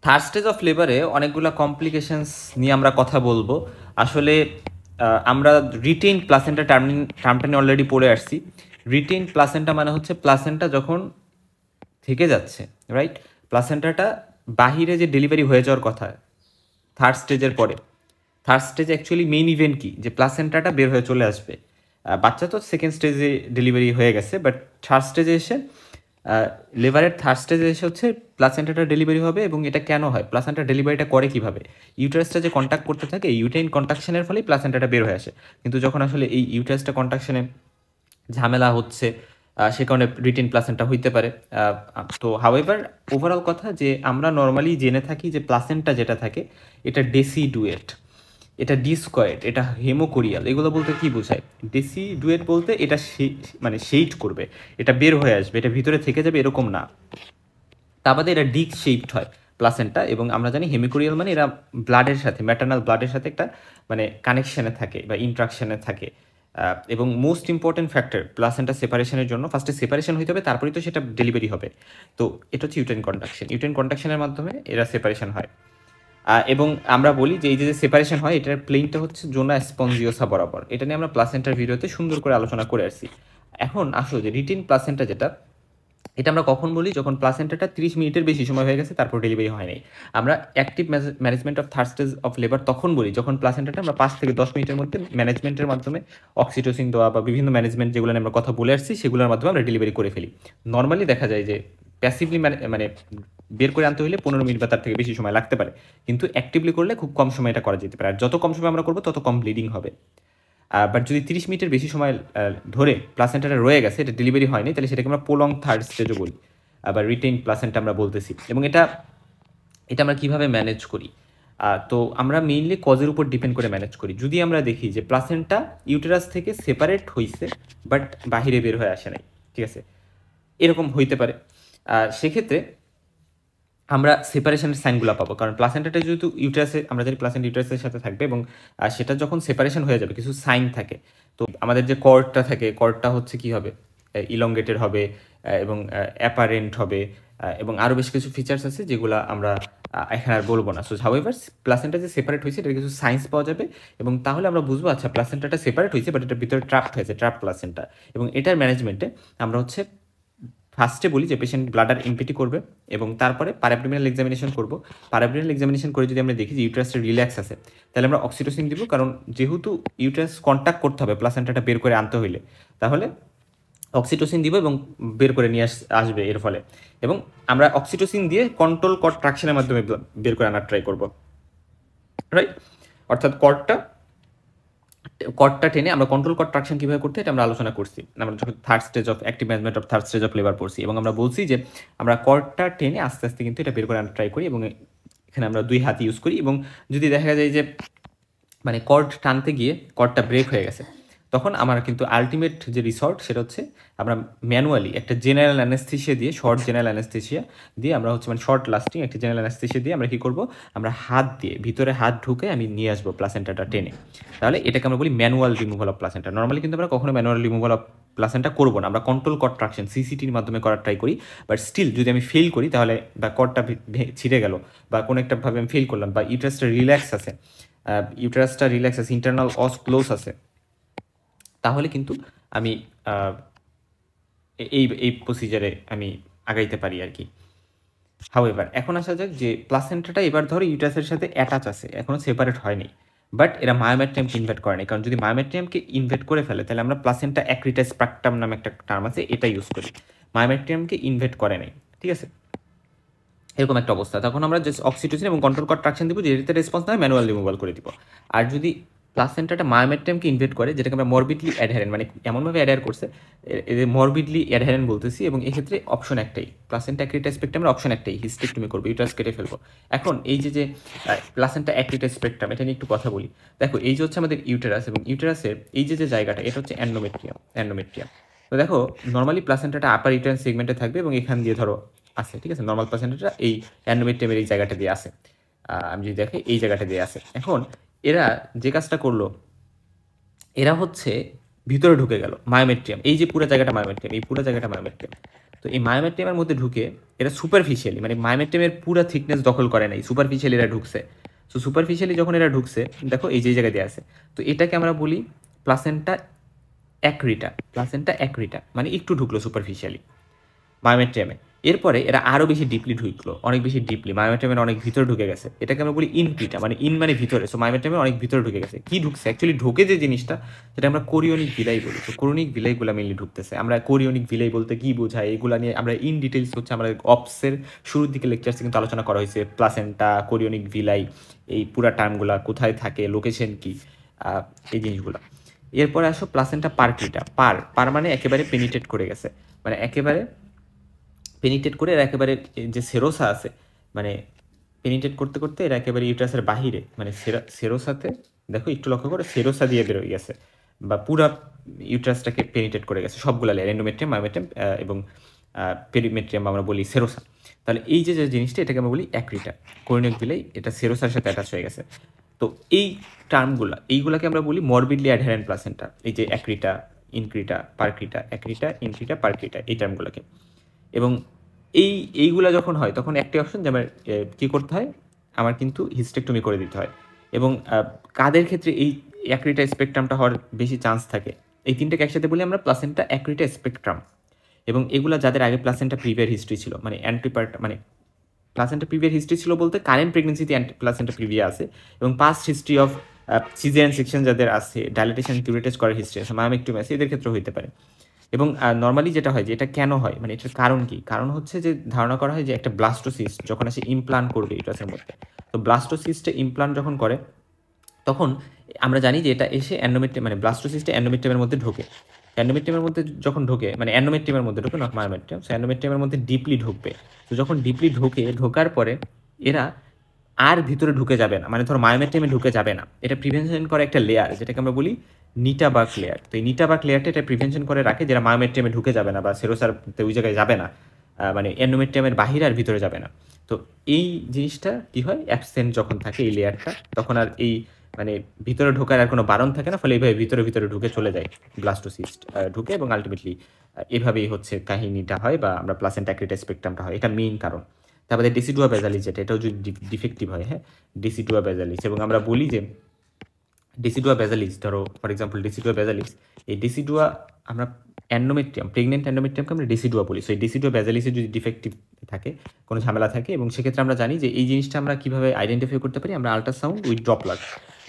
Third stage of লেবারে অনেকগুলো complications নিয়ে আমরা কথা বলবো। আসলে আমরা রিটেইন প্লাসেন্টা টার্মটা নিয়ে অলরেডি পড়ে আসছি। রিটেইন প্লাসেন্টা মানে হচ্ছে প্লাসেন্টা যখন থেকে যাচ্ছে, রাইট? প্লাসেন্টাটা বাহিরে যে ডেলিভারি হয়ে যাওয়ার কথা থার্ড স্টেজের পরে, থার্ড স্টেজে অ্যাকচুয়ালি মেইন ইভেন্ট কি, যে প্লাসেন্টাটা বের হয়ে চলে আসবে। বাচ্চা তো সেকেন্ড স্টেজে ডেলিভারি হয়ে গেছে, বাট থার্ড স্টেজে এসে লিভারের থার্ড স্টেজে এসে হচ্ছে প্লাসেন্টাটা ডেলিভারি হবে। এবং এটা কেন হয়, প্লাসেন্টা ডেলিভারিটা করে কিভাবে? ইউটারাসটা যে কন্ট্যাক্ট করতে থাকে, ইউটাইন কন্ট্রাকশনের ফলেই প্লাসেন্টাটা বের হয়ে আসে। কিন্তু যখন আসলে এই ইউটারাসটা কন্ট্রাকশনে ঝামেলা হচ্ছে, সে কারণে রিটেন প্লাসেন্টা হইতে পারে। তো হাউএভার ওভারঅল কথা যে আমরা নর্মালি জেনে থাকি যে প্লাসেন্টা যেটা থাকে এটা ডেসিডুয়েট, এটা ডিসকয়েড, এটা হেমোকোরিয়াল। এগুলো বলতে কি বোঝায়? ডেসিডুয়েট বলতে এটা মানে শেইড করবে, এটা বের হয়ে আসবে, এটা ভিতরে থেকে যাবে এরকম না। তা বাদে এটা ডিক শেপড হয় প্লাসেন্টা। এবং আমরা জানি হেমিকোরিয়াল মানে এরা ব্লাডের সাথে, ম্যাটার্নাল ব্লাডের সাথে একটা মানে কানেকশানে থাকে বা ইন্ট্রাকশানে থাকে। এবং মোস্ট ইম্পর্টেন্ট ফ্যাক্টর প্লাসেন্টা সেপারেশনের জন্য, ফার্স্টে সেপারেশন হইতে হবে, তারপরেই তো সেটা ডেলিভারি হবে। তো এটা হচ্ছে ইউটেন কন্ডাকশন। ইউটেন কন্ডাকশনের মাধ্যমে এরা সেপারেশন হয়। এবং আমরা বলি যে এই যে সেপারেশন হয়, এটার প্লেনটা হচ্ছে জোনা স্পঞ্জিওসা বরাবর। এটা নিয়ে আমরা প্লাসেন্টার ভিডিওতে সুন্দর করে আলোচনা করে আসছি। এখন আসো যে রিটেন প্লাসেন্টা যেটা, এটা আমরা কখন বলি? যখন প্লাসেন্টাটা 30 মিনিটের বেশি সময় হয়ে গেছে, তারপর ডেলিভারি হয় নাই। আমরা active management of third stage of labour তখন বলি যখন প্লাসেন্টাটা আমরা 5 থেকে 10 মিনিটের মধ্যে ম্যানেজমেন্টের মাধ্যমে অক্সিটোসিন দেওয়া বা বিভিন্ন ম্যানেজমেন্ট যেগুলো নিয়ে আমরা কথা বলে আসছি সেগুলোর মাধ্যমে আমরা ডেলিভারি করে ফেলি। নর্মালি দেখা যায় যে প্যাসিভলি মানে বের করে আনতে হলে 15 মিনিট বা তার থেকে বেশি সময় লাগতে পারে, কিন্তু অ্যাক্টিভলি করলে খুব কম সময় এটা করা যেতে পারে। আর যত কম সময় আমরা করবো তত কম ব্লিডিং হবে। বাট যদি 30 মিনিটের বেশি সময় ধরে প্লাসেন্টাটা রয়ে গেছে, এটা ডেলিভারি হয়নি, তাহলে সেটাকে আমরা প্রলং থার্ড স্টেজও বলি, আবার রিটেইন প্লাসেন্টা আমরা বলতেছি। এবং এটা আমরা কিভাবে ম্যানেজ করি? তো আমরা মেইনলি কজের উপর ডিপেন্ড করে ম্যানেজ করি। যদি আমরা দেখি যে প্লাসেন্টা ইউটেরাস থেকে সেপারেট হয়েছে বাট বাহিরে বের হয়ে আসে নাই, ঠিক আছে, এরকম হইতে পারে, সেক্ষেত্রে আমরা সেপারেশনের সাইনগুলো পাবো। কারণ প্লাসেন্টাটা যেহেতু ইউটেরাসে, আমরা জানি প্লাসেন্টা ইউটেরাসের সাথে থাকবে, এবং সেটা যখন সেপারেশন হয়ে যাবে কিছু সাইন থাকে। তো আমাদের যে কর্ডটা থাকে, কর্ডটা হচ্ছে কি হবে, ইলংগেটেড হবে, এবং অ্যাপারেন্ট হবে, এবং আরও বেশ কিছু ফিচার্স আছে যেগুলো আমরা এখানে আর বলবো না। সো হাউএভার প্লাসেন্টা যে সেপারেট হয়েছে এটার কিছু সাইন্স পাওয়া যাবে, এবং তাহলে আমরা বুঝবো আচ্ছা প্লাসেন্টাটা সেপারেট হয়েছে বাট এটার ভিতরে ট্র্যাপড হয়েছে, ট্র্যাপ প্লাসেন্টা। এবং এটার ম্যানেজমেন্টে আমরা হচ্ছে ফার্স্টে বলি যে পেশেন্ট ব্লাডার এমপিটি করবে, এবং তারপরে প্যারাবডোমিনাল এক্সামিনেশন করব। প্যারাবডোমিনাল এক্সামিনেশন করে যদি আমরা দেখি যে ইউট্রাসটা রিল্যাক্স আছে, তাহলে আমরা অক্সিটোসিন দিব। কারণ যেহেতু ইউট্রাস কন্ট্যাক্ট করতে হবে প্লাসেন্টাটা বের করে আনতে হইলে, তাহলে অক্সিটোসিন দিব এবং বের করে নিয়ে আসবে এর ফলে। এবং আমরা অক্সিটোসিন দিয়ে কন্ট্রোল কন্ট্রাকশনের মাধ্যমে বের করে আনার ট্রাই করব, রাইট? অর্থাৎ কর্ডটা টেনে আমরা কন্ট্রোল কন্ট্রাকশন কীভাবে করতে, এটা আমরা আলোচনা করছি আমরা যখন third stage of active management of third stage of labour পড়ছি। এবং আমরা বলছি যে আমরা কর্ডটা টেনে আস্তে আস্তে কিন্তু এটা বের করে আনার ট্রাই করি, এবং এখানে আমরা 2 হাত ইউজ করি। এবং যদি দেখা যায় যে মানে কর্ড টানতে গিয়ে কর্ডটা ব্রেক হয়ে গেছে, তখন আমার কিন্তু আলটিমেট যে রিসর্ট সেটা হচ্ছে আমরা ম্যানুয়ালি একটা জেনারেল অ্যানেস্থেশিয়া দিয়ে, শর্ট জেনারেল অ্যানেস্থেশিয়া দিয়ে আমরা হচ্ছে মানে শর্ট লাস্টিং একটা জেনারেল অ্যানেস্থেশিয়া দিয়ে আমরা কী করবো, আমরা হাত দিয়ে ভিতরে হাত ঢুকে আমি নিয়ে আসবো প্লাসেন্টাটা টেনে। তাহলে এটাকে আমরা বলি manual removal of placenta. Normally কিন্তু আমরা কখনো ম্যানুয়াল রিমুভাল অফ প্লাসেন্টা করবো না, আমরা কন্ট্রোল কন্ট্রাকশন সিসিটির মাধ্যমে করার ট্রাই করি। বাট স্টিল যদি আমি ফেল করি, তাহলে বা কর্ডটা ছিঁড়ে গেল বা কোনো একটাভাবে আমি ফেল করলাম, বা ইউট্রাসটা রিল্যাক্স আছে, ইন্টারনাল অস ক্লোজ আছে, তাহলে কিন্তু আমি এই প্রসিজারে আমি আগাইতে পারি আর কি। হাউএভার এখন আসা যাক যে প্লাসেন্টাটা এবার ধরো ইউটারাসের সাথে অ্যাটাচ আছে, এখনও সেপারেট হয়নি, বাট এরা মায়োমেট্রিয়ামকে ইনভেট করেনি। কারণ যদি মায়োমেট্রিয়ামকে ইনভেট করে ফেলে, তাহলে আমরা প্লাসেন্টা অ্যাক্রিটা স্প্রাকটাম নামে একটা টার্ম আছে, এটা ইউজ করি। মায়োমেট্রিয়ামকে ইনভেট করে নাই, ঠিক আছে, এরকম একটা অবস্থা। তখন আমরা জাস্ট অক্সিটোসিন এবং কন্ট্রোল কন্ট্রাকশন দিব, যেটাতে রেসপন্স না হয় ম্যানুয়াল রিমুভাল করে দিব। আর যদি প্লাসেন্টাটা মায়োমেট্রিয়ামকে ইনভেট করে, যেটাকে আমরা মরবিডলি অ্যাডহারেন্ট, মানে এমনভাবে অ্যাডায়ার করছে, মরবিডলি অ্যাডহারেন্ট বলতেছি, এবং এক্ষেত্রে অপশন একটাই, প্লাসেন্টা অ্যাক্রিটা স্পেকট্রামের অপশন একটাই, হিস্টেক্টমি করবো, ইউটারাস কেটে ফেলবো। এখন এই যে প্লাসেন্টা অ্যাক্রিটা স্পেকট্রাম, এটা নিয়ে একটু কথা বলি। দেখো এই যে হচ্ছে আমাদের ইউটারাস, এবং ইউটারাসের এই যে জায়গাটা, এটা হচ্ছে অ্যান্ডোমেট্রিয়াম। তো দেখো নর্মালি প্লাসেন্টাটা আপার ইউটারাস সেগমেন্টে থাকবে, এবং এখান দিয়ে ধরো আছে, ঠিক আছে, নর্মাল প্লাসেন্টাটা এই অ্যান্ডোমেট্রিয়ামের এই জায়গাটা দিয়ে আছে। আমি যদি দেখি এই জায়গাটা দিয়ে আছে। এখন এরা যে কাজটা করলো, এরা হচ্ছে ভিতরে ঢুকে গেল মায়োমেট্রিয়াম, এই যে পুরো জায়গাটা মায়োমেট্রিয়াম, এই পুরো জায়গাটা মায়োমেট্রিয়াম। তো এই মায়োমেট্রিয়ামের মধ্যে ঢুকে এরা সুপারফিশিয়ালি, মানে মায়োমেট্রিয়ামের পুরো থিকনেস দখল করে নাই, সুপারফিশিয়ালি এরা ঢুকছে। সো সুপারফিশিয়ালি যখন এরা ঢুকছে, দেখো এই যে জায়গায় দেওয়া আছে, তো এটাকে আমরা বলি প্লাসেন্টা অ্যাক্রিটা। প্লাসেন্টা অ্যাক্রিটা মানে একটু ঢুকলো সুপারফিশিয়ালি মায়োমেট্রিয়ামে। এরপরে এরা আরও বেশি ডিপলি ঢুকলো, অনেক বেশি ডিপলি, মায়োমেট্রিয়ামের অনেক ভিতরে ঢুকে গেছে। এটাকে আমরা বলি ইনক্রিটা, মানে ইন মানে ভিতরে। সো মায়োমেট্রিয়ামের অনেক ভিতরে ঢুকে গেছে। কি ঢুকছে অ্যাকচুয়ালি, ঢোকে যে জিনিসটা, সেটা আমরা কোরিওনিক ভিলাই বলি। তো কোরিওনিক ভিলাইগুলো মেনলি ঢুকতেছে। আমরা কোরিওনিক ভিলাই বলতে কি বোঝায় এগুলো নিয়ে আমরা ইন ডিটেলস হচ্ছে আমাদের অপসের শুরুর দিকে লেকচারসে কিন্তু আলোচনা করা হয়েছে। প্লাসেন্টা, কোরিওনিক ভিলাই, এই পুরা টার্মগুলো কোথায় থাকে, লোকেশন কি, এই জিনিসগুলো। এরপরে আসো প্লাসেন্টা পারক্রিটা। পার মানে একেবারে পেনিট্রেট করে গেছে, মানে একেবারে পেনিট্রেট করে এরা একেবারে যে সেরোসা আছে, মানে পেনিট্রেট করতে করতে এরা একেবারে ইউটারাসের বাহিরে, মানে সেরোসাতে দেখো একটু লক্ষ্য করে সেরোসা দিয়ে বেরোয় গেছে, বা পুরা ইউটারাসটাকে পেনিট্রেট করে গেছে সবগুলা লেয়ার, এন্ডোমেট্রিয়াম, মায়োমেট্রিয়াম এবং পেরিমেট্রিয়াম আমরা বলি সেরোসা। তাহলে এই যে জিনিসটা, এটাকে আমরা বলি অ্যাক্রিটা। কোরিওনিক ভিলাই এটা সেরোসার সাথে অ্যাটাচ হয়ে গেছে। তো এই টার্মগুলা, এইগুলাকে আমরা বলি মরবিডলি অ্যাডহারেন্ট প্লাসেন্টা। এই যে অ্যাক্রিটা, ইনক্রিটা, পারক্রিটা, অ্যাক্রিটা, ইনক্রিটা, পারক্রিটা, এই টার্মগুলোকে। এবং এইগুলা যখন হয় তখন একটাই অপশন যে আমার কী করতে হয়, আমার কিন্তু হিস্টেক্টমি করে দিতে হয়। এবং কাদের ক্ষেত্রে এই অ্যাক্রিটা স্পেকট্রামটা হওয়ার বেশি চান্স থাকে, এই তিনটাকে একসাথে বলি আমরা প্লাসেন্টা অ্যাক্রিটা স্পেকট্রাম। এবং এগুলা যাদের আগে প্লাসেন্টা প্রিভিয়ার হিস্ট্রি ছিল, মানে অ্যান্টিপার্ট, মানে প্লাসেন্টা প্রিভিয়ার হিস্ট্রি ছিল বলতে কারেন্ট প্রেগনেন্সিতে প্লাসেন্টা প্রিভিয়া আছে, এবং past history of caesarean section যাদের আছে, ডাইলেটেশন কিউরেটেজ করার হিস্ট্রি আছে, মায়োমেক্টমি আছে, এদের ক্ষেত্রে হইতে পারে। এবং নর্মালি যেটা হয় যে এটা কেন হয়, মানে এটার কারণ কি, কারণ হচ্ছে যে ধারণা করা হয় যে একটা ব্লাস্টোসিস্ট যখন এসে ইমপ্লান্ট করবে ইউটারাসের মধ্যে, তো ব্লাস্টোসিস্টে ইমপ্লান্ট যখন করে তখন আমরা জানি যে এটা এসে অ্যান্ডোমেট্রিয়াম, মানে ব্লাস্টোসিস্টে অ্যান্ডোমেট্রিয়ামের মধ্যে ঢোকে। অ্যান্ডোমেট্রিয়ামের মধ্যে যখন ঢোকে, মানে অ্যান্ডোমেট্রিয়ামের মধ্যে ঢোকে, নট মায়োমেট্রিয়াম। সো অ্যান্ডোমেট্রিয়ামের মধ্যে ডিপলি ঢুকবে। তো যখন ডিপলি ঢোকার পরে এরা আর ভিতরে ঢুকে যাবে না, মানে ধরো মায়োমেট্রিয়ামে ঢুকে যাবে না। এটা প্রিভেনশন করে একটা লেয়ার, যেটাকে আমরা বলি নিটাবাক লেয়ার। তো এই নিটাবাক লেয়ারটা এটা প্রিভেনশন করে রাখে, যারা মায়োমেট্রিয়ামে ঢুকে যাবে না বা সেরোসার ওই জায়গায় যাবে না, মানে এন্ডোমেট্রিয়ামের বাহিরে আর ভিতরে যাবে না। তো এই জিনিসটা কি হয়, অ্যাবসেন্ট যখন থাকে এই লেয়ারটা, তখন আর এই মানে ভিতরে ঢোকার আর কোনো বারণ থাকে না, ফলে এইভাবে ভিতরে ভিতরে ঢুকে চলে যায় ব্লাস্টোসিস্ট ঢুকে, এবং আলটিমেটলি এভাবেই হচ্ছে কাহিনীটা হয়, বা আমরা প্লাসেন্টা অ্যাক্রিটা স্পেকট্রামটা হয়। এটা মেইন কারণ। তারপরে ডেসিডুয়া বেজালিস, যেটা এটাও যদি ডিফেক্টিভ হয়, হ্যাঁ, ডেসিডুয়া বেজালিস। এবং আমরা বলি যে ডেসিডুয়া বেজালিস, ধরো ফর এক্সাম্পল ডেসিডুয়া বেজালিস, এই ডেসিডুয়া আমরা অ্যান্ডোমেট্রিয়াম, প্রেগনেন্ট অ্যান্ডোমেট্রিয়ামকে আমরা ডেসিডুয়া বলি। সো এই ডেসিডুয়া বেজালিসে যদি ডিফেক্টিভ থাকে, কোনো ঝামেলা থাকে, এবং সেক্ষেত্রে আমরা জানি যে এই জিনিসটা আমরা কীভাবে আইডেন্টিফাই করতে পারি, আমরা আল্ট্রাসাউন্ড উইথ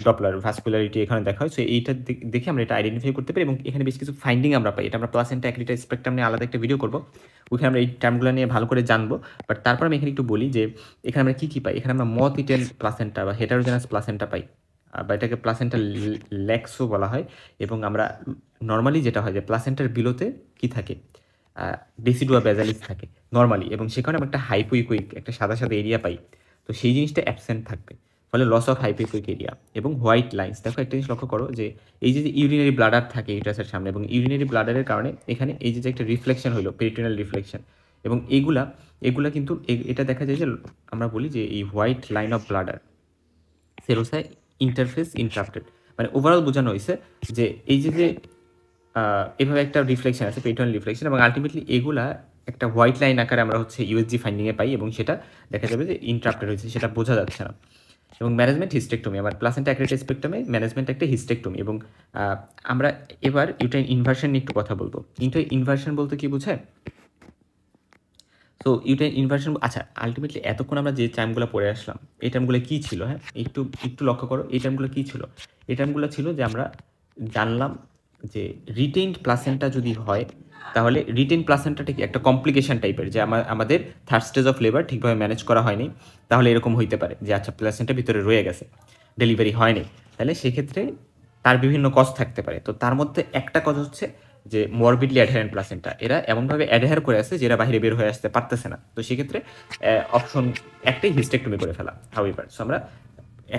ডপলার ভাস্কুলারিটি এখানে দেখা হয়। সো এইটা দেখে আমরা এটা আইডেন্টিফাই করতে পারি, এবং এখানে বেশ কিছু ফাইন্ডিং আমরা পাই। এটা আমরা প্লাসেন্টা অ্যাক্রিটা স্পেকট্রাম নিয়ে আলাদা একটা ভিডিও করবো, ওইখানে আমরা এই টার্মগুলো নিয়ে ভালো করে জানবো। বাট তারপর আমি এখানে একটু বলি যে এখানে আমরা কী কী পাই। এখানে আমরা মথ ইটেন প্লাসেন্টা বা হেটারোজেনাস প্লাসেন্টা পাই, বা এটাকে প্লাসেন্টা ল্যাক্সও বলা হয়। এবং আমরা নর্মালি যেটা হয় যে প্লাসেন্টার বিলোতে কি থাকে, ডেসিডুয়া বেজালিস থাকে নর্মালি, এবং সেখানে আমরা একটা হাইপোইকুইক, একটা সাদা সাদা এরিয়া পাই। তো সেই জিনিসটা অ্যাবসেন্ট থাকবে, ফলে লস অফ হাইপোইকুইক এরিয়া এবং হোয়াইট লাইন্স। দেখো একটা জিনিস লক্ষ্য করো যে এই যে ইউরিনারি ব্লাডার থাকে ইউটারাসের সামনে, এবং ইউরিনারি ব্লাডারের কারণে এখানে এই যে একটা রিফ্লেকশন হলো, পেরিটোনিয়াল রিফ্লেকশন, এবং এগুলা কিন্তু এটা দেখা যায় যে আমরা বলি যে এই হোয়াইট লাইন অফ ব্লাডার সেরোসায় ইন্টারফেস ইন্টারাপ্টেড, মানে ওভারঅল বোঝানো হয়েছে যে এই যে এভাবে একটা রিফ্লেকশন আছে, পেরিটোনিয়াল রিফ্লেকশন, এবং আলটিমেটলি এগুলা একটা হোয়াইট লাইন আকারে আমরা হচ্ছে ইউএসজি ফাইন্ডিংয়ে পাই, এবং সেটা দেখা যাবে যে ইন্টারাপ্টেড হয়েছে, সেটা বোঝা যাচ্ছে না। এবং ম্যানেজমেন্ট হিস্টেক্টমি, আমার প্লাসেন্টা অ্যাক্রিটা স্পেকট্রামে ম্যানেজমেন্ট একটা হিস্টেক্টমি। এবং আমরা এবার ইউটাইন ইনভার্সন নিয়ে একটু কথা বলবো। ইউটাইন ইনভার্সন বলতে কি বোঝায়? সো ইউটাইন ইনভার্সন, আচ্ছা আলটিমেটলি এতক্ষণ আমরা যে টার্মগুলো পড়ে আসলাম, এই টার্মগুলো কী ছিল? হ্যাঁ, একটু লক্ষ্য করো, এই টার্মগুলো কী ছিল? এই টার্মগুলো ছিল যে আমরা জানলাম যে রিটেইনড প্লাসেন্টা যদি হয়, তাহলে রিটেইন প্লাসেন্টাটা কি একটা কমপ্লিকেশন টাইপের, যে আমাদের থার্ড স্টেজ অফ লেবার ঠিকভাবে ম্যানেজ করা হয়নি, তাহলে এরকম হইতে পারে যে আচ্ছা প্লাসেন্টা ভিতরে রয়ে গেছে, ডেলিভারি হয়নি, তাহলে সেক্ষেত্রে তার বিভিন্ন কজ থাকতে পারে। তো তার মধ্যে একটা কজ হচ্ছে যে মরবিডলি অ্যাডহারেন্ট প্লাসেন্টা, এরা এমনভাবে অ্যাডহার করে আছে যে এরা বাইরে বের হয়ে আসতে পারতেছে না। তো সেক্ষেত্রে অপশন একটাই হিস্টেক্টমি করে ফেলা। হাউএভার, সো আমরা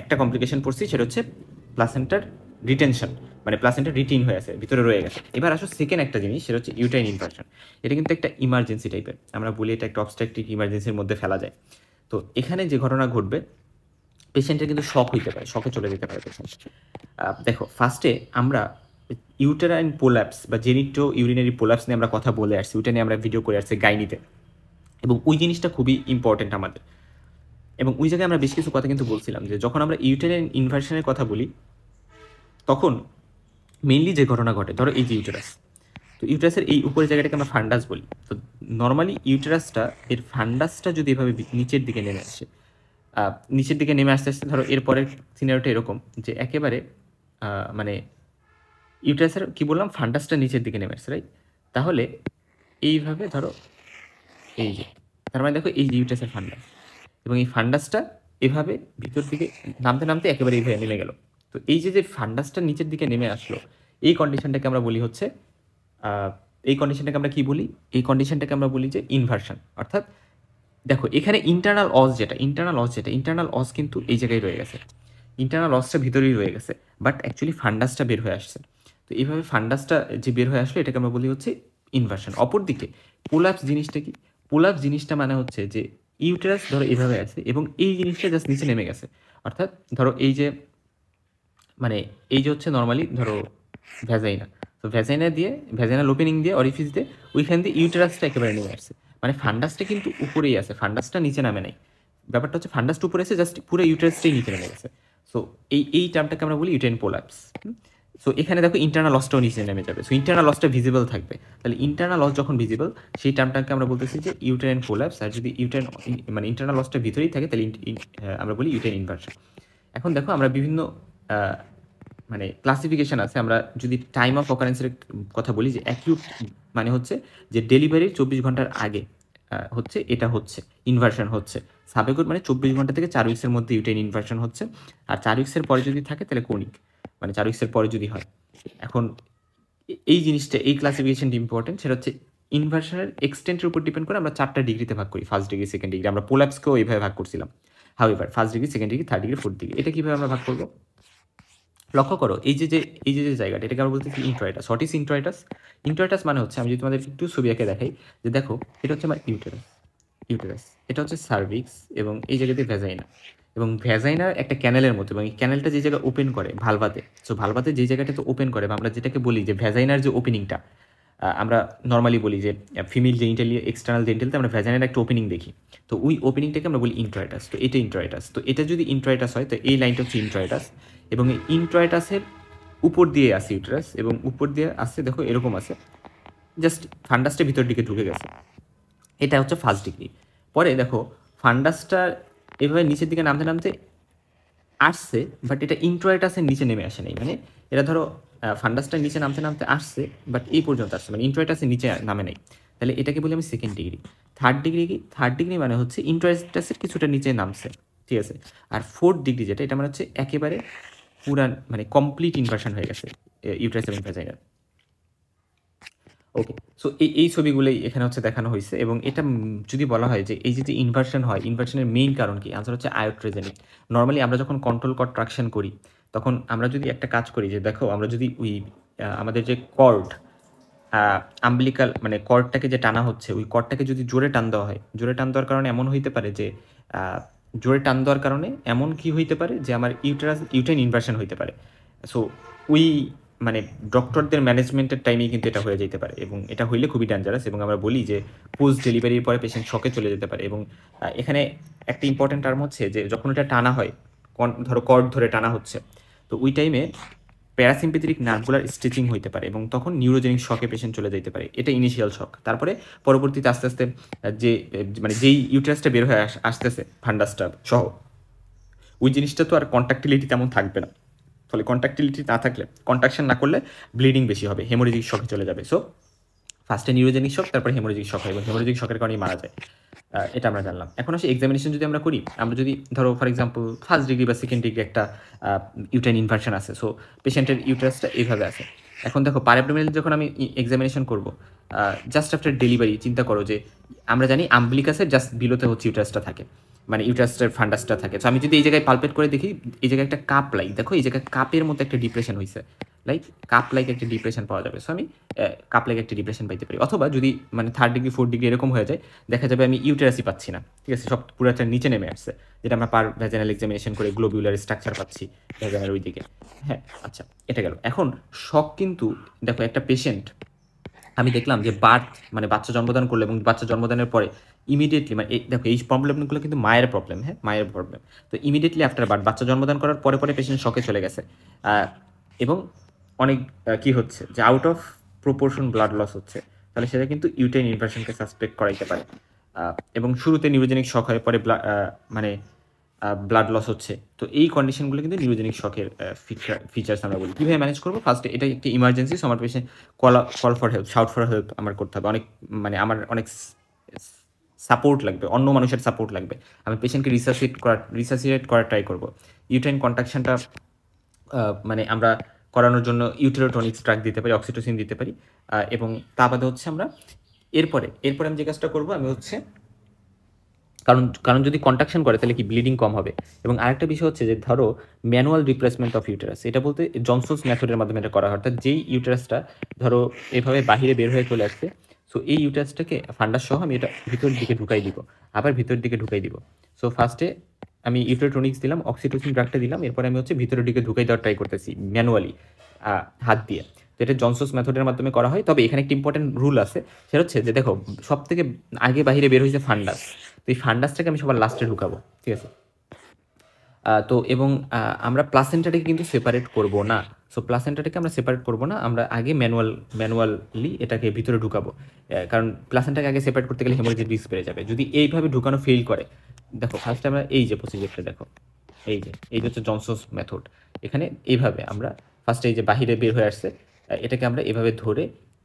একটা কমপ্লিকেশন পড়ছি, সেটা হচ্ছে প্লাসেন্টার রিটেনশন, মানে প্লাসেন্টা রিটেইন হয়ে আছে, ভিতরে রয়ে গেছে। এবার আসো সেকেন্ড একটা জিনিস, সেটা হচ্ছে ইউটাইন ইনভার্সন। এটা কিন্তু একটা ইমার্জেন্সি টাইপের, আমরা বলি এটা একটা অবস্ট্রাকটিভ ইমার্জেন্সির মধ্যে ফেলা যায়। তো এখানে যে ঘটনা ঘটবে, পেশেন্টের কিন্তু শক হইতে পারে, শকে চলে যেতে পারে পেশেন্ট। দেখো ফার্স্টে আমরা ইউটেরাইন পোলাপস বা জেনিটো ইউরিনারি পোলাপস নিয়ে আমরা কথা বলে আসছি, ওইটা নিয়ে আমরা ভিডিও করে আসছি গাইনিতে, এবং ওই জিনিসটা খুবই ইম্পর্টেন্ট আমাদের। এবং ওই জায়গায় আমরা বেশ কিছু কথা কিন্তু বলছিলাম যে যখন আমরা ইউটেরাইন ইনভার্সনের কথা বলি তখন মেইনলি যে ঘটনা ঘটে, ধরো এই যে ইউটেরাস, তো ইউটেরাসের এই উপরের জায়গাটাকে আমরা ফান্ডাস বলি। তো নর্মালি ইউটেরাসটা এর ফান্ডাসটা যদি এভাবে নিচের দিকে নেমে আসে, নিচের দিকে নেমে আসতে আসতে ধরো এরপরের সিনারিওটা এরকম যে একেবারে মানে ইউটেরাসের কি বললাম, ফান্ডাসটা নিচের দিকে নেমে আসছে, রাইট? তাহলে এইভাবে ধরো এই যে, তার মানে দেখো এই যে ইউটেরাসের ফান্ডাস, এবং এই ফান্ডাসটা এভাবে ভিতর দিকে নামতে নামতে একেবারে এইভাবে নেমে গেল। তো এই যে যে ফান্ডাসটা নিচের দিকে নেমে আসলো, এই কন্ডিশনটাকে আমরা বলি হচ্ছে এই কন্ডিশনটাকে আমরা কি বলি, এই কন্ডিশনটাকে আমরা বলি যে ইনভার্সন। অর্থাৎ দেখো এখানে ইন্টারনাল অস কিন্তু এই জায়গায় রয়ে গেছে, ইন্টারনাল অসটা ভিতরেই রয়ে গেছে, বাট অ্যাকচুয়ালি ফান্ডাসটা বের হয়ে আসছে। তো এইভাবে ফান্ডাসটা যে বের হয়ে আসলো এটাকে আমরা বলি হচ্ছে ইনভার্সন। অপরদিকে পোলাপস জিনিসটা কি? পোলাপস জিনিসটা মানে হচ্ছে যে ইউটেরাস ধরো এভাবে আছে এবং এই জিনিসটা জাস্ট নিচে নেমে গেছে। অর্থাৎ ধরো এই যে মানে এই যে হচ্ছে নর্মালি ধরো ভ্যাজাইনা, তো ভ্যাজাইনাল ওপেনিং দিয়ে অরিফিস দিয়ে ওইখান দিয়ে ইউটেরাসটা একেবারে নেমে আসছে। মানে ফান্ডাসটা কিন্তু উপরেই আছে, ফান্ডাসটা নিচে নামে নাই। ব্যাপারটা হচ্ছে ফান্ডাসটা উপরে আছে, জাস্ট পুরো ইউটেরাসটাই নিচে নেমে গেছে। সো এই টার্মটাকে আমরা বলি ইউটেরাইন পোলাপস। সো এখানে দেখো ইন্টারনাল লসটাও নিচে নেমে যাবে, সো ইন্টারনাল লসটা ভিজিবল থাকবে। তাহলে ইন্টারনাল লস যখন ভিজিবল, সেই টার্মটাকে আমরা বলতেছি যে ইউটেরাইন পোলাপস। আর যদি ইউটেরাইন মানে ইন্টারনাল লসটা ভিতরেই থাকে তাহলে আমরা বলি ইউটেরাইন ইনভার্সন। এখন দেখো আমরা বিভিন্ন মানে ক্লাসিফিকেশন আছে। আমরা যদি টাইম অফ অকারেন্সের কথা বলি, যে অ্যাকিউট মানে হচ্ছে যে ডেলিভারির 24 ঘন্টার আগে হচ্ছে এটা হচ্ছে ইনভার্সন হচ্ছে। সাবেকুট মানে 24 ঘন্টা থেকে 4 উইক্সের মধ্যে ইউটেরাইন ইনভার্সন হচ্ছে। আর 4 উইক্সের পরে যদি থাকে তাহলে কোনিক, মানে 4 উইক্সের পরে যদি হয়। এখন এই জিনিসটা, এই ক্লাসিফিকেশনটা ইম্পর্টেন্ট। সেটা হচ্ছে ইনভার্সনের এক্সটেন্টের উপর ডিপেন্ড করে আমরা 4টা ডিগ্রিতে ভাগ করি, ফার্স্ট ডিগ্রি, সেকেন্ড ডিগ্রি। আমরা পোলাপসকেও এইভাবে ভাগ করছিলাম। However first degree, second degree, third degree, fourth degree, এটা কীভাবে আমরা ভাগ করবো? লক্ষ্য করো এই যে জায়গাটা, এটাকে আমরা বলতেছি ইন্ট্রয়েটাস। What is ইন্ট্রয়েটাস? ইন্ট্রয়েটাস মানে হচ্ছে, আমি যদি তোমাদের একটু ছবি এঁকে দেখাই, যে দেখো এটা হচ্ছে আমার ইউটেরাস, এটা হচ্ছে সার্ভিক্স, এবং এই জায়গাতে ভ্যাজাইনা, এবং ভ্যাজাইনার একটা ক্যানেলের মতো, এবং এই ক্যানেলটা যে জায়গায় ওপেন করে ভালভাতে, সো ভালভাতে যে জায়গাটাতে ওপেন করে, বা আমরা যেটাকে বলি যে ভ্যাজাইনার যে ওপেনিংটা, আমরা নর্মালি বলি যে ফিমেল জেনিটালি এক্সটার্নাল জেনিটালতে আমরা ভ্যাজাইনার একটা ওপেনিং দেখি, তো ওই ওপেনিংটাকে আমরা বলি ইন্ট্রয়েটাস। তো এটা ইন্ট্রয়েটাস। তো এটা যদি ইন্ট্রয়েটাস হয় তো এই লাইনটা হচ্ছে ইন্ট্রয়েটাস, এবং এই ইন্ট্রয়েটাসের উপর দিয়ে আসে ইউটেরাস, এবং উপর দিয়ে আসছে দেখো এরকম আছে, জাস্ট ফান্ডাসটা ভিতর দিকে ঢুকে গেছে, এটা হচ্ছে ফার্স্ট ডিগ্রি। পরে দেখো ফান্ডাসটা এভাবে নিচের দিকে নামতে নামতে আসছে, বাট এটা ইন্ট্রয়েটাসের নিচে নেমে আসে নাই। মানে এটা ধরো ফান্ডাসটা নিচে নামতে নামতে আসছে, বাট এই পর্যন্ত আসছে, মানে ইন্ট্রয়েটাসের নিচে নামে নাই। তাহলে এটাকে বলি আমি সেকেন্ড ডিগ্রি। থার্ড ডিগ্রি কি? থার্ড ডিগ্রি মানে হচ্ছে ইন্ট্রয়েটাসের কিছুটা নিচে নামছে, ঠিক আছে। আর ফোর্থ ডিগ্রি যেটা, এটা মানে হচ্ছে একেবারে পুরা মানে কমপ্লিট ইনভার্সন হয়ে গেছে ইউটেরাস এবং ভ্যাজাইনার। ওকে, সো এই ছবিগুলোই এখানে হচ্ছে দেখানো হয়েছে। এবং এটা যদি বলা হয় যে এই যে ইনভার্সন হয়, ইনভার্সনের মেইন কারণ কি? আনসার হচ্ছে আয়োট্রোজেনিক। নর্মালি আমরা যখন কন্ট্রোল কর্ড ট্রাকশন করি, তখন আমরা যদি একটা কাজ করি, যে দেখো আমরা যদি ওই আমাদের যে কর্ড আম্বিলিকাল মানে কর্ডটাকে যে টানা হচ্ছে, ওই কর্ডটাকে যদি জোরে টান দেওয়া হয়, জোরে টান দেওয়ার কারণে এমন হইতে পারে যে জোরে টান দেওয়ার কারণে এমন কি হইতে পারে যে আমার ইউটেরাইন ইনভার্সন হইতে পারে। সো ওই মানে ডক্টরদের ম্যানেজমেন্টের টাইমেই কিন্তু এটা হয়ে যেতে পারে, এবং এটা হইলে খুবই ডেঞ্জারাস। এবং আমরা বলি যে পোস্ট ডেলিভারির পরে পেশেন্ট শকে চলে যেতে পারে। এবং এখানে একটা ইম্পর্টেন্ট টার্ম হচ্ছে যে যখন এটা টানা হয়, ধরো কর্ড ধরে টানা হচ্ছে, তো ওই টাইমে প্যারাসিম্পেথেটিক নার্ভগুলার স্ট্রেচিং হইতে পারে, এবং তখন নিউরোজেনিক শকে পেশেন্ট চলে যেতে পারে। এটা ইনিশিয়াল শক। তারপরে পরবর্তীতে আস্তে আস্তে যে মানে যেই ইউটেরাসটা বের হয়ে আসতেছে ফান্ডাসটা সহ, ওই জিনিসটা তো আর কন্ট্যাক্টিলিটি তেমন থাকবে না। ফলে কন্ট্যাক্টিলিটি না থাকলে, কন্ট্রাকশন না করলে ব্লিডিং বেশি হবে, হেমোরেজিক শকে চলে যাবে। সো ফার্স্টে নিউরোজেনিক শক, তারপরে হেমোরেজিক শক হয়, এবং হেমোরেজিক শকের কারণেই মারা যায়। এটা আমরা জানলাম। এখন আসে এক্সামিনেশন যদি আমরা করি, আমরা যদি ধরো ফর এক্সাম্পল ফার্স্ট ডিগ্রি বা সেকেন্ড ডিগ্রি একটা ইউটেরাইন ইনভার্সন আছে, সো পেশেন্টের ইউটেরাসটা এইভাবে আছে। এখন দেখো পার-অ্যাবডোমিনাল যখন আমি এক্সামিনেশন করবো, জাস্ট আফটার ডেলিভারি, চিন্তা করো যে আমরা জানি আম্বিলিকাসের জাস্ট বিলোতে হচ্ছে ইউটেরাসটা থাকে, মানে ইউটেরাসটার ফান্ডাসটা থাকে। সো আমি যদি এই জায়গায় পালপেট করে দেখি, এই জায়গায় একটা কাপ লাই, দেখো এই জায়গায় কাপের মতো একটা ডিপ্রেশন হয়েছে, লাইক কাপ লাইক একটা ডিপ্রেশন পাওয়া যাবে। সো আমি কাপ লাইক একটা ডিপ্রেশন পাইতে পারি, অথবা যদি মানে 3rd ডিগ্রি 4th ডিগ্রি এরকম হয়ে যায়, দেখা যাবে আমি ইউটেরাসই পাচ্ছি না, ঠিক আছে, সব পুরোটা নিচে নেমে আসছে, যেটা আমরা পার ভ্যাজানাল এক্সামিনেশন করে গ্লোবিউলার স্ট্রাকচার পাচ্ছি ভ্যাজানাল ওই দিকে। হ্যাঁ, আচ্ছা, এটা গেল। এখন শক কিন্তু দেখো, একটা পেশেন্ট আমি দেখলাম যে মানে বাচ্চা জন্মদান করলো এবং বাচ্চা জন্মদানের পরে ইমিডিয়েটলি, মানে দেখো এই প্রবলেমগুলো কিন্তু মায়ের প্রবলেম, হ্যাঁ, মায়ের প্রবলেম। তো ইমিডিয়েটলি আফটার বাচ্চা জন্মদান করার পরে পরে পেশেন্ট শকে চলে গেছে, এবং অনেক কি হচ্ছে যে out of proportion blood loss হচ্ছে, তাহলে সেটা কিন্তু ইউটেরাইন ইনভার্সনকে সাসপেক্ট করাইতে পারে। এবং শুরুতে নিউরোজেনিক শক হয়, পরে মানে ব্লাড লস হচ্ছে। তো এই কন্ডিশনগুলো কিন্তু নিউরোজেনিক শকের ফিচার্স আমরা বলি। কীভাবে ম্যানেজ করবো? ফার্স্টে এটা একটি ইমার্জেন্সি, সো আমার patient call for help, shout for help আমার করতে হবে। অনেক মানে আমার অনেক সাপোর্ট লাগবে, অন্য মানুষের সাপোর্ট লাগবে। আমি পেশেন্টকে রিসাসিটেট করার ট্রাই করবো। ইউটেরাইন কন্ট্রাকশনটা মানে আমরা করানোর জন্য ইউটেরোটনিক্স ড্রাগ দিতে পারি, অক্সিটোসিন দিতে পারি, এবং তা বাদে হচ্ছে আমরা এরপরে আমি যে কাজটা করবো, আমি হচ্ছে কারণ যদি কন্ট্রাকশন করে তাহলে কি ব্লিডিং কম হবে। এবং আরেকটা বিষয় হচ্ছে যে ধরো ম্যানুয়াল রিপ্লেসমেন্ট অফ ইউটেরাস, এটা বলতে জনসন্স মেথডের মাধ্যমে এটা করা হয়। অর্থাৎ যেই ইউটেরাসটা ধরো এভাবে বাহিরে বের হয়ে চলে আসছে, সো এই ইউটেরাসটাকে ফান্ডাস সহ আমি এটা ভিতরের দিকে ঢুকাই দিব, আবার ভিতরের দিকে ঢুকাই দিব। সো ফার্স্টে আমি ইউটেরোটনিক্স দিলাম, অক্সিটোসিন ড্রাগটা দিলাম, এরপরে আমি হচ্ছে ভিতরের দিকে ঢুকাই দেওয়ার ট্রাই করতেছি ম্যানুয়ালি, হাত দিয়ে। তো এটা জনসন্স মেথডের মাধ্যমে করা হয়। তবে এখানে একটা ইম্পর্টেন্ট রুল আছে, সেটা হচ্ছে যে দেখো সব থেকে আগে বাহিরে বের হয়েছে ফান্ডাস, তো এই ফান্ডাসটাকে আমি সবার লাস্টে ঢুকাবো, ঠিক আছে। তো এবং আমরা প্লাসেন্টাটাকে কিন্তু সেপারেট করব না। সো প্লাসেন্টাটাকে আমরা সেপারেট করব না, আমরা আগে ম্যানুয়ালি এটাকে ভিতরে ঢুকাবো। কারণ প্লাসেন্টাকে আগে সেপারেট করতে গেলে হেমোরেজিক রিস্ক বেড়ে যাবে যদি এইভাবে ঢুকানো ফেল করে। দেখো ফার্স্টে আমরা এই যে প্রসিজারটা দেখো, এই যে হচ্ছে জনসন্স মেথড। এখানে এইভাবে আমরা ফার্স্টে এই যে বাহিরে বের হয়ে আসছে, এটাকে আমরা এভাবে ধরে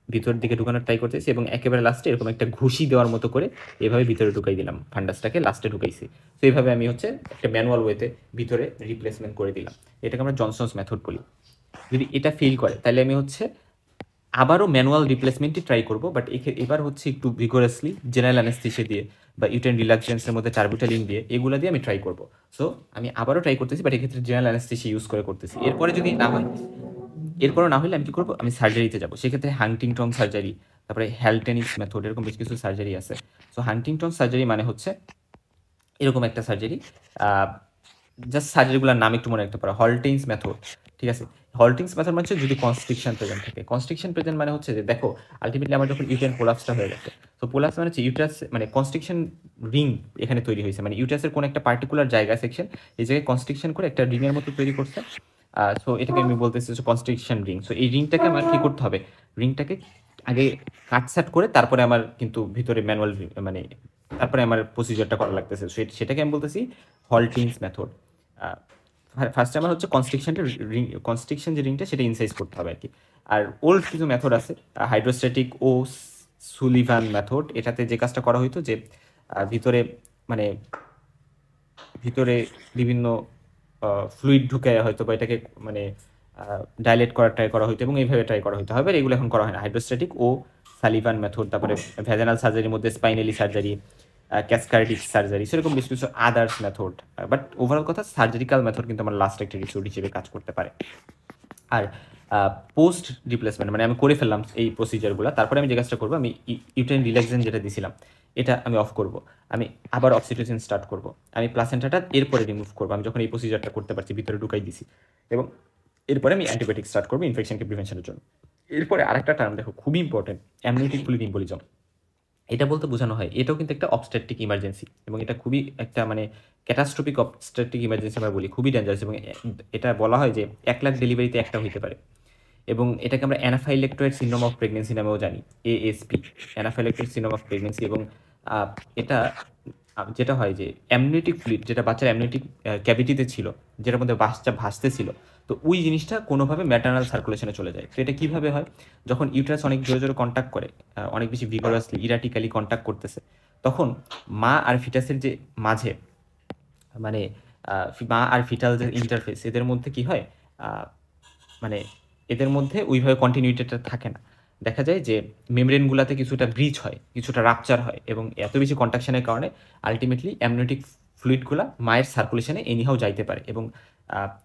ভিতরের দিকে ঢুকানোর ট্রাই করতেছি, এবং একেবারে লাস্টে এরকম একটা ঘুষি দেওয়ার মতো করে এভাবে ভিতরে ঢুকাই দিলাম, ফান্ডাসটাকে লাস্টে ঢুকাইছি। তো এইভাবে আমি হচ্ছে একটা ম্যানুয়াল ওয়েতে ভিতরে রিপ্লেসমেন্ট করে দিলাম। এটাকে আমরা জনসন্স মেথড বলি। যদি এটা ফেল করে তাহলে আমি হচ্ছে আবারও ম্যানুয়াল রিপ্লেসমেন্টই ট্রাই করবো, বাট এবার হচ্ছে একটু ভিগোরাসলি জেনারেল অ্যানেস্থেসিয়া দিয়ে বা ইউটেরাইন রিল্যাক্সেন্সের মধ্যে টার্বিটালিন দিয়ে, এগুলো দিয়ে আমি ট্রাই করবো। সো আমি আবারও ট্রাই করতেছি, বাট এক্ষেত্রে জেনারেল অ্যানেস্থেসিয়া ইউজ করে করতেছি। এরপরে যদি না হয়, এরপরও না হলে আমি কি করবো, আমি সার্জারিতে যাবো। সেক্ষেত্রে হান্টিংটন সার্জারি, তারপরে হ্যালটেনিস মেথড, এরকম বেশ কিছু সার্জারি আছে। সো হান্টিংটন সার্জারি মানে হচ্ছে এরকম একটা সার্জারি, জাস্ট সার্জারিগুলোর নাম একটু মনে রাখতে পারো, হলটেইনস মেথড, ঠিক আছে। হলটিংস মেথড মানে যদি কনস্ট্রিকশন প্রেজেন্ট থাকে। কনস্ট্রিকশন প্রেজেন্ট মানে হচ্ছে যে দেখো আলটিমেটলি আমার যখন ইউটেরাইন প্রোলাপসটা হয়ে গেছে, তো প্রোলাপস মানে হচ্ছে ইউটারাস মানে কনস্ট্রিকশন রিং এখানে তৈরি হয়েছে, মানে ইউটারাসের কোন একটা পার্টিকুলার জায়গা সেকশন এই জায়গায় কনস্ট্রিকশন করে একটা রিংয়ের মতো তৈরি করছে। সো এটাকে আমি বলতেছি কনস্ট্রিকশন রিং। সো এই রিংটাকে আমার কি করতে হবে, রিংটাকে আগে কাটসাট করে তারপরে আমার কিন্তু ভিতরে ম্যানুয়াল মানে তারপরে আমার প্রসিজারটা করা লাগতেছে, সেটাকে আমি বলতেছি হলটিংস মেথড। ফার্স্টে আমার হচ্ছে কনস্ট্রিকশন যে রিংটা সেটা ইনসাইজ করতে হবে আর কি। আর ওল্ড কিছু মেথড আছে, হাইড্রোস্ট্যাটিক ও সুলিভান মেথড। এটাতে যে কাজটা করা হইতো যে ভিতরে মানে ভিতরে বিভিন্ন ফ্লুইড ঢুকে হয়তো বা এটাকে মানে ডাইলেট করার ট্রাই করা হইতো এবং এইভাবে ট্রাই করা হইতে হবে, এগুলো এখন করা হয় না। হাইড্রোস্ট্যাটিক ও সালিভান মেথড, তারপরে ভ্যাজানাল সার্জারির মধ্যে স্পাইনালি সার্জারি, ক্যাসকার্ডিক সার্জারি, সেরকম বেশ কিছু আদার্স মেথড। বাট ওভারঅল কথা সার্জারিক্যাল মেথড কিন্তু আমার লাস্ট একটা রিসোর্ট হিসেবে কাজ করতে পারে। আর পোস্ট রিপ্লেসমেন্ট মানে আমি করে ফেললাম এই প্রসিজারগুলো, তারপরে আমি যে কাজটা করবো, আমি ইউটেরাইন রিল্যাক্সেশন যেটা দিছিলাম এটা আমি অফ করব, আমি আবার অক্সিটোসিন স্টার্ট করব, আমি প্লাসেন্টাটা এরপরে রিমুভ করবো, আমি যখন এই প্রসিজারটা করতে পারছি, ভিতরে ঢুকাই দিছি, এবং এরপরে আমি অ্যান্টিবায়োটিক স্টার্ট করবো ইনফেকশনকে প্রিভেনশনের জন্য। এরপরে আরেকটা টার্ম দেখো খুবই ইম্পর্টেন্ট, অ্যামনিওটিক ফ্লুইড ইম্বলিজম। এটা বলতে বোঝানো হয় এটাও কিন্তু একটা অবস্ট্রাকটিক ইমার্জেন্সি, এবং এটা খুবই একটা মানে ক্যাটাস্ট্রফিক অবস্ট্রাকটিক ইমার্জেন্সি আমরা বলি, খুবই ডেঞ্জারাস। এবং এটা বলা হয় যে 1 লাখ ডেলিভারিতে একটা হইতে পারে, এবং এটাকে আমরা অ্যানাফাইলেক্টয়েড সিনড্রোম অফ প্রেগনেন্সি নামেও জানি, এএসপি, অ্যানাফাইলেক্টয়েড সিনড্রোম অফ প্রেগনেন্সি। এবং এটা যেটা হয় যে অ্যামনিওটিক ফ্লুইড যেটা বাচ্চার অ্যামনিওটিক ক্যাভিটিতে ছিল, যেটার মধ্যে বাচ্চা ভাসতে ছিল, তো ওই জিনিসটা কোনোভাবে ম্যাটার্নাল সার্কুলেশনে চলে যায়। তো এটা কীভাবে হয়, যখন ইউটারাস অনেক জোরে জোরে কন্ট্যাক্ট করে, অনেক বেশি ভিগোরাসলি ইরাটিক্যালি কন্ট্যাক্ট করতেছে, তখন মা আর ফিটাসের যে মাঝে মানে মা আর ফিটাল যে ইন্টারফেস, এদের মধ্যে কি হয়, মানে এদের মধ্যে ওইভাবে কন্টিনিউটিটা থাকে না। দেখা যায় যে মেমব্রেনগুলোতে কিছুটা ব্রিচ হয়, কিছুটা রাপচার হয়, এবং এত বেশি কন্ট্রাকশনের কারণে আলটিমেটলি অ্যামনিওটিক ফ্লুইডগুলো মায়ের সার্কুলেশনে এনিহাও যাইতে পারে, এবং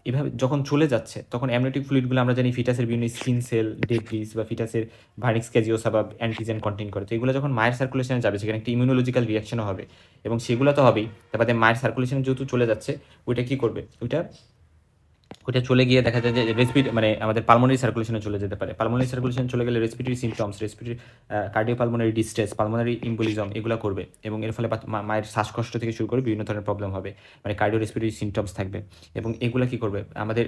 এভাবে যখন চলে যাচ্ছে তখন অ্যামনিওটিক ফ্লুইডগুলো আমরা জানি ফিটাসের বিভিন্ন স্কিন সেল, ডেব্রিস বা ফিটাসের ভার্নিক্স ক্যাজিওসা বা অ্যান্টিজেন কন্টেইন করে। তো এগুলো যখন মায়ের সার্কুলেশনে যাবে সেখানে একটা ইমিউনোলজিক্যাল রিয়াকশনও হবে এবং সেগুলো তো হবেই। তারপরে মায়ের সার্কুলেশনে যেহেতু চলে যাচ্ছে ওইটা কী করবে, ওইটা চলে গিয়ে দেখা যায় যে মানে আমাদের পালমোনারি সার্কুলেশনে চলে যেতে পারে। পালমোনারি সার্কুলেশন চলে গেলে respiratory symptoms, cardiopulmonary distress, pulmonary embolism এগুলো করবে এবং এর ফলে মায়ের শ্বাসকষ্ট থেকে শুরু করে বিভিন্ন ধরনের প্রবলেম হবে, মানে কার্ডিও রেসপিরেটরি সিমটমস থাকবে এবং এগুলো কী করবে আমাদের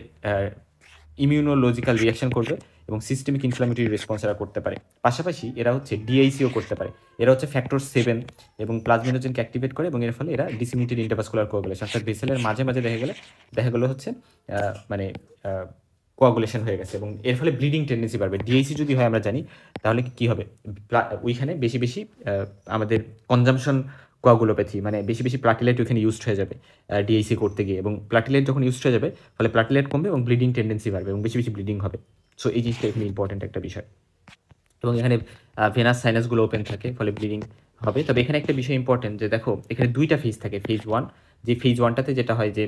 ইমিউনোলজিক্যাল রিয়াকশন করবে এবং সিস্টেমিক ইনফ্লামেটরি রেসপন্স এরা করতে পারে। পাশাপাশি এরা হচ্ছে ডিআইসিও করতে পারে। এরা হচ্ছে ফ্যাক্টর 7 এবং প্লাজমিনোজেনকে অ্যাক্টিভেট করে এবং এর ফলে এরা ডিসিমিনেটেড ইন্টারভাস্কুলার কোয়াগুলেশন, অর্থাৎ ভেসেলের মাঝে মাঝে দেখা গেলো হচ্ছে মানে কোয়াগুলেশন হয়ে গেছে এবং এর ফলে ব্লিডিং টেন্ডেন্সি বাড়বে। ডিআইসি যদি হয় আমরা জানি তাহলে কী হবে, ওইখানে বেশি বেশি আমাদের কনজামশন কোয়াগুলোপ্যাথি, মানে বেশি বেশি প্লাটিলেট ওখানে ইউজড হয়ে যাবে ডিআইসি করতে গিয়ে, এবং প্লাটিলেট যখন ইউজড হয়ে যাবে ফলে প্লাটিলেট কমবে এবং ব্লিডিং টেন্ডেন্সি বাড়বে এবং বেশি বেশি ব্লিডিং হবে। সো এই জিনিসটা এখানে ইম্পর্টেন্ট একটা বিষয়। এবং এখানে ভেনাস সাইনাসগুলো ওপেন থাকে ফলে ব্লিডিং হবে। তবে এখানে একটা বিষয় ইম্পর্টেন্ট যে দেখো এখানে দুইটা ফেজ থাকে। ফেজ 1, যে ফেজ 1টাতে যেটা হয় যে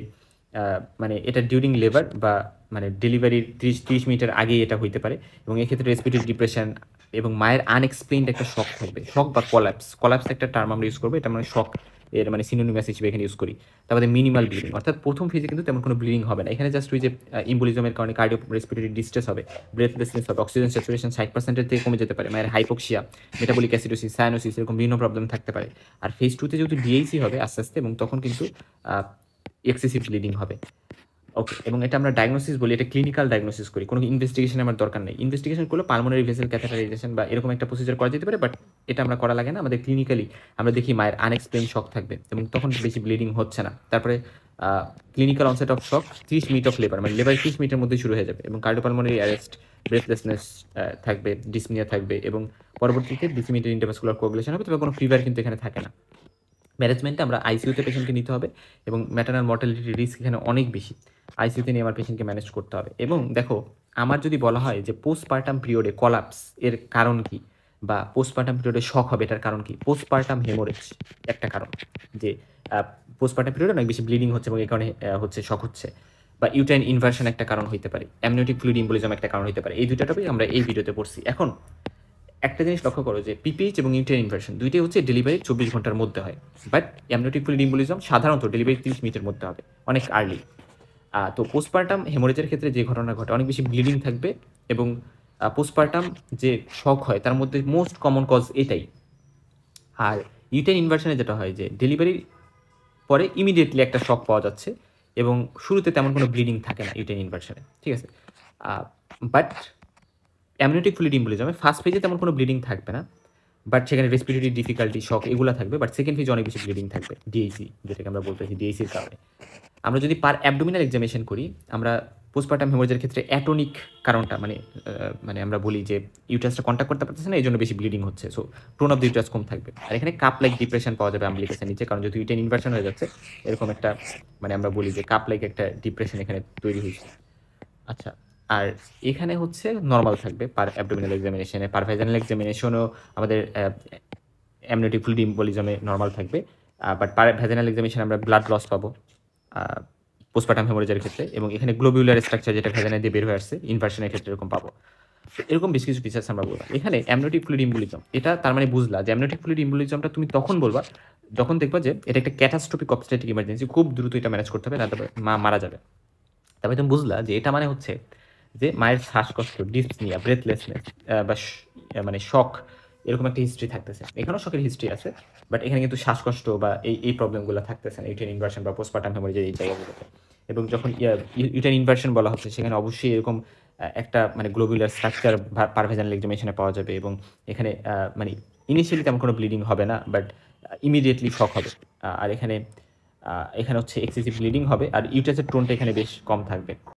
মানে এটা ডিউরিং লেবার বা মানে ডেলিভারির 30 মিনিটের আগেই এটা হইতে পারে এবং এক্ষেত্রে রেসপিরেটরি ডিপ্রেশন এবং মায়ের আনএক্সপ্লেইনড একটা শক থাকবে। শক বা কলাপস একটা টার্ম আমরা ইউজ করবো, এটা মানে শক এর মানে সিনোনিমাস হিসেবে এখানে ইউজ করি। তারপরে মিনিমাল ব্লিডিং, অর্থাৎ প্রথম ফেজে কিন্তু তেমন কোনো ব্লিডিং হবে না। এখানে জাস্ট ওই যে ইম্বলিজমের কারণে কার্ডিও রেসপিরেটরি ডিস্ট্রেস হবে, ব্রেথলেসনেস হবে, অক্সিজেন স্যাচুরেশন 60%-এর থেকে কমে যেতে পারে, মায়ের হাইপোক্সিয়া, মেটাবলিক অ্যাসিডোসিস, সায়ানোসিস এরকম বিভিন্ন প্রবলেম থাকতে পারে। আর ফেজ 2তে যেহেতু ডিআইসি হবে আস্তে আস্তে এবং তখন কিন্তু এক্সেসিভ ব্লিডিং হবে। ওকে, এবং এটা আমরা ডায়াগনোসিস বলি, এটা ক্লিনিক্যাল ডায়াগনোসিস করি, কোনো ইনভেস্টিগেশন আমার দরকার নেই। ইনভেস্টিগেশন করলে পালমোনারি ভেসেল ক্যাথেটারাইজেশন বা এরকম একটা প্রসিজার করা যেতে পারে, বাট এটা আমরা করা লাগে না। আমাদের ক্লিনিক্যালি আমরা দেখি মায়ের আনএক্সপ্লেইন শক থাকবে এবং তখন বেশি ব্লিডিং হচ্ছে না। তারপরে clinical onset of shock 30 minute of labour, মানে লেবার 30 মিনিটের মধ্যে শুরু হয়ে যাবে এবং কার্ডিওপালমোনারি অ্যারেস্ট, ব্রেথলেসনেস থাকবে, ডিসনিয়া থাকবে এবং পরবর্তীতে ডিসিমিনেটেড ইন্টারভাস্কুলার কোয়াগুলেশন হবে। তবে কোনো ফিভার কিন্তু এখানে থাকে না। ম্যানেজমেন্টে আমরা আইসিইউতে পেশেন্টকে নিতে হবে এবং ম্যাটারনাল মর্টালিটি রিস্ক এখানে অনেক বেশি। আইসিইউতে নিয়ে আমার পেশেন্টকে ম্যানেজ করতে হবে। এবং দেখো আমার যদি বলা হয় যে পোস্টপার্টাম পিরিয়ডে কলাপস এর কারণ কি বা পোস্টপার্টাম পিরিয়ডে শক হবে এটার কারণ কি, পোস্টপার্টাম হেমোরেজ একটা কারণ, যে পোস্টপার্টাম পিরিয়ডে অনেক বেশি ব্লিডিং হচ্ছে এবং এই কারণে হচ্ছে শক হচ্ছে, বা ইউটাইন ইনভার্সন একটা কারণ হইতে পারে, অ্যামনিওটিক ফ্লুইড ইম্বলিজম একটা কারণ হইতে পারে। এই দুইটা টপিক আমরা এই ভিডিওতে পড়ছি। এখন একটা জিনিস লক্ষ্য করো যে পিপিএইচ এবং ইউটেরাইন ইনভার্সন দুইটাই হচ্ছে ডেলিভারি 24 ঘন্টার মধ্যে হয়, বাট অ্যামনিওটিক ফ্লুইড ইম্বলিজম সাধারণত ডেলিভারি 30 মিনিটের মধ্যে হবে, অনেক আর্লি। তো পোস্টপার্টাম হেমোরেজের ক্ষেত্রে যে ঘটনা ঘটে অনেক বেশি ব্লিডিং থাকবে এবং পোস্টপার্টাম যে শক হয় তার মধ্যে মোস্ট কমন কজ এটাই। আর ইউটেরাইন ইনভার্সনে যেটা হয় যে ডেলিভারির পরে ইমিডিয়েটলি একটা শক পাওয়া যাচ্ছে এবং শুরুতে তেমন কোনো ব্লিডিং থাকে না ইউটেরাইন ইনভার্সনে, ঠিক আছে। বাট অ্যামনিওটিক ফ্লুইড ইম্বলিজমে ফার্স্ট ফেজে তেমন কোনো ব্লিডিং থাকবে না, বাট সেখানে রেসপিরেটরি ডিফিকাল্টি, শক এগুলো থাকবে, বাট সেকেন্ড ফেজে অনেক বেশি ব্লিডিং থাকবে ডিআইসি, যেটাকে আমরা বলতেছি ডিআইসির কারণে। আমরা যদি পার অ্যাবডোমিনাল এক্সামিনেশন করি, আমরা পোস্টপার্টাম হেমোরেজের ক্ষেত্রে অ্যাটোনিক কারণটা মানে আমরা বলি যে ইউটারাসটা কন্ট্যাক্ট করতে পারতেছে না, এই জন্য বেশি ব্লিডিং হচ্ছে, so tone of the uterus কম থাকবে। আর এখানে কাপ লাইক ডিপ্রেশন পাওয়া যাবে আম্বিলিকাসের নিচে, কারণ যদি ইউটেরাইন ইনভার্সন হয়ে যাচ্ছে এরকম একটা মানে আমরা বলি যে কাপ লাইক একটা ডিপ্রেশন এখানে তৈরি হয়েছে। আচ্ছা, আর এখানে হচ্ছে নর্মাল থাকবে পার অ্যাবডোমিনাল এক্সামিনেশনে, পার ভ্যাজানাল এক্সামিনেশনও আমাদের অ্যামনিওটিক ফ্লুইড ইম্বলিজমে নর্মাল থাকবে, বাট পার ভ্যাজানাল এক্সামিনেশন আমরা ব্লাড লস পাবো পোস্টপার্টাম হেমোরেজের ক্ষেত্রে, এবং এখানে গ্লোবিউলার স্ট্রাকচার যেটা ভ্যাজানা দিয়ে বের হয়ে আসছে ইনভার্সনের ক্ষেত্রে এরকম পাবো। এরকম বেশ কিছু ফিচার্স আমরা বলবো। এখানে অ্যামনিওটিক ফ্লুইড ইম্বলিজম, এটা তার মানে বুঝলা যে অ্যামনিওটিক ফ্লুইড ইম্বলিজমটা তুমি তখন বলবা যখন দেখবা যে এটা একটা ক্যাটাস্ট্রোফিক অবস্ট্রেটিক ইমার্জেন্সি, খুব দ্রুত এটা ম্যানেজ করতে হবে, না তবে মা মারা যাবে। তবে তুমি বুঝলা যে এটা মানে হচ্ছে যে মায়ের শ্বাসকষ্ট, ডিসনিয়া, ব্রেথলেসনেস বা মানে শক এরকম একটা হিস্ট্রি থাকতেছে। এখানেও শকের হিস্ট্রি আছে, বাট এখানে কিন্তু শ্বাসকষ্ট বা এই প্রবলেমগুলো থাকতেছে না ইউটেরাইন ইনভার্সন বা পোস্টপার্টাম হেমোরেজের এই জায়গাগুলোতে। এবং যখন ইউটেরাইন ইনভার্সন বলা হচ্ছে সেখানে অবশ্যই এরকম একটা মানে গ্লোবুলার স্ট্রাকচার পারভেজানাল এক্সামিনেশনে পাওয়া যাবে এবং এখানে মানে ইনিশিয়ালি তেমন কোনো ব্লিডিং হবে না, বাট ইমিডিয়েটলি শক হবে। আর এখানে হচ্ছে এক্সেসিভ ব্লিডিং হবে আর ইউটারাসের টোনটা এখানে বেশ কম থাকবে।